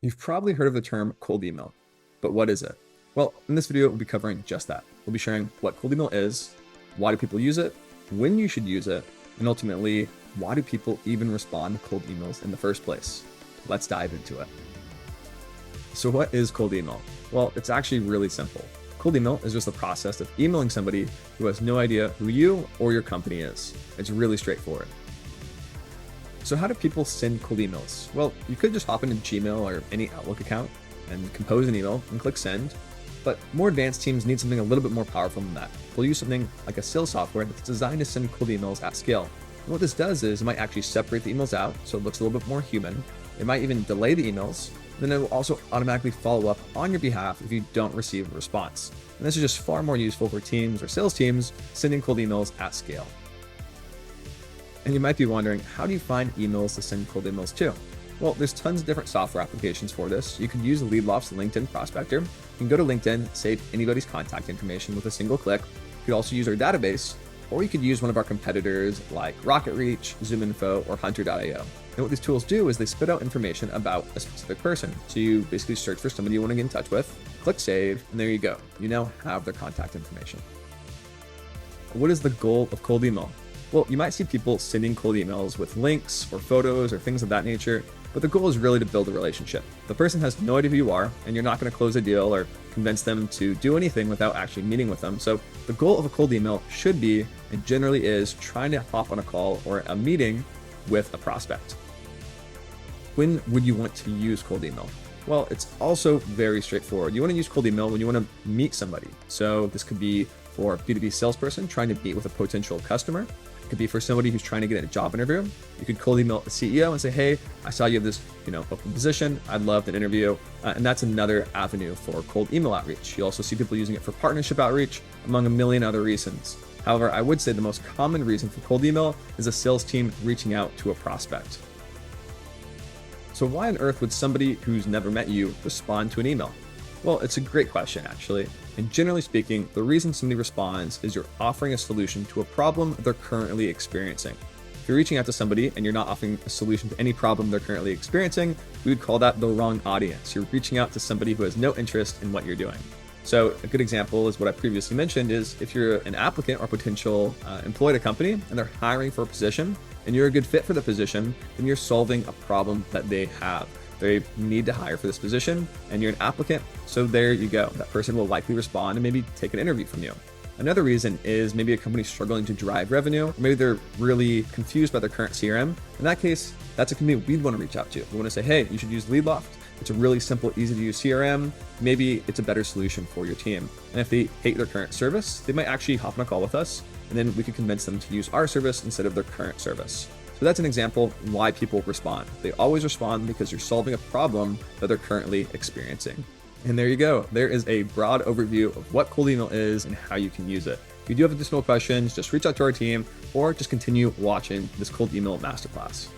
You've probably heard of the term cold email, but what is it? Well, in this video, we'll be covering just that. We'll be sharing what cold email is, why do people use it, when you should use it, and ultimately, why do people even respond to cold emails in the first place? Let's dive into it. So what is cold email? Well, it's actually really simple. Cold email is just the process of emailing somebody who has no idea who you or your company is. It's really straightforward. So how do people send cold emails? Well, you could just hop into Gmail or any Outlook account and compose an email and click send, but more advanced teams need something a little bit more powerful than that. They'll use something like a sales software that's designed to send cold emails at scale. And what this does is it might actually separate the emails out so it looks a little bit more human. It might even delay the emails. Then it will also automatically follow up on your behalf if you don't receive a response. And this is just far more useful for teams or sales teams sending cold emails at scale. And you might be wondering, how do you find emails to send cold emails to? Well, there's tons of different software applications for this. You could use Leadloft's LinkedIn Prospector. You can go to LinkedIn, save anybody's contact information with a single click. You could also use our database, or you could use one of our competitors like RocketReach, ZoomInfo, or Hunter.io. And what these tools do is they spit out information about a specific person. So you basically search for somebody you want to get in touch with, click save, and there you go. You now have their contact information. What is the goal of cold email? Well, you might see people sending cold emails with links or photos or things of that nature, but the goal is really to build a relationship. The person has no idea who you are, and you're not going to close a deal or convince them to do anything without actually meeting with them. So the goal of a cold email should be, and generally is, trying to hop on a call or a meeting with a prospect. When would you want to use cold email? Well, it's also very straightforward. You want to use cold email when you want to meet somebody. So this could be for a B2B salesperson trying to meet with a potential customer. It could be for somebody who's trying to get a job interview. You could cold email the CEO and say, hey, I saw you have this open position. I'd love an interview. And that's another avenue for cold email outreach. You also see people using it for partnership outreach, among a million other reasons. However, I would say the most common reason for cold email is a sales team reaching out to a prospect. So why on earth would somebody who's never met you respond to an email? Well, it's a great question, actually. And generally speaking, the reason somebody responds is you're offering a solution to a problem they're currently experiencing. If you're reaching out to somebody and you're not offering a solution to any problem they're currently experiencing, we would call that the wrong audience. You're reaching out to somebody who has no interest in what you're doing. So a good example is what I previously mentioned is if you're an applicant or potential employee at a company and they're hiring for a position and you're a good fit for the position, then you're solving a problem that they have. They need to hire for this position and you're an applicant. So there you go. That person will likely respond and maybe take an interview from you. Another reason is maybe a company struggling to drive revenue, or maybe they're really confused by their current CRM. In that case, that's a company we'd want to reach out to. We want to say, hey, you should use Leadloft. It's a really simple, easy to use CRM. Maybe it's a better solution for your team. And if they hate their current service, they might actually hop on a call with us, and then we could convince them to use our service instead of their current service. So that's an example of why people respond. They always respond because you're solving a problem that they're currently experiencing. And there you go. There is a broad overview of what cold email is and how you can use it. If you do have additional questions, just reach out to our team or just continue watching this cold email masterclass.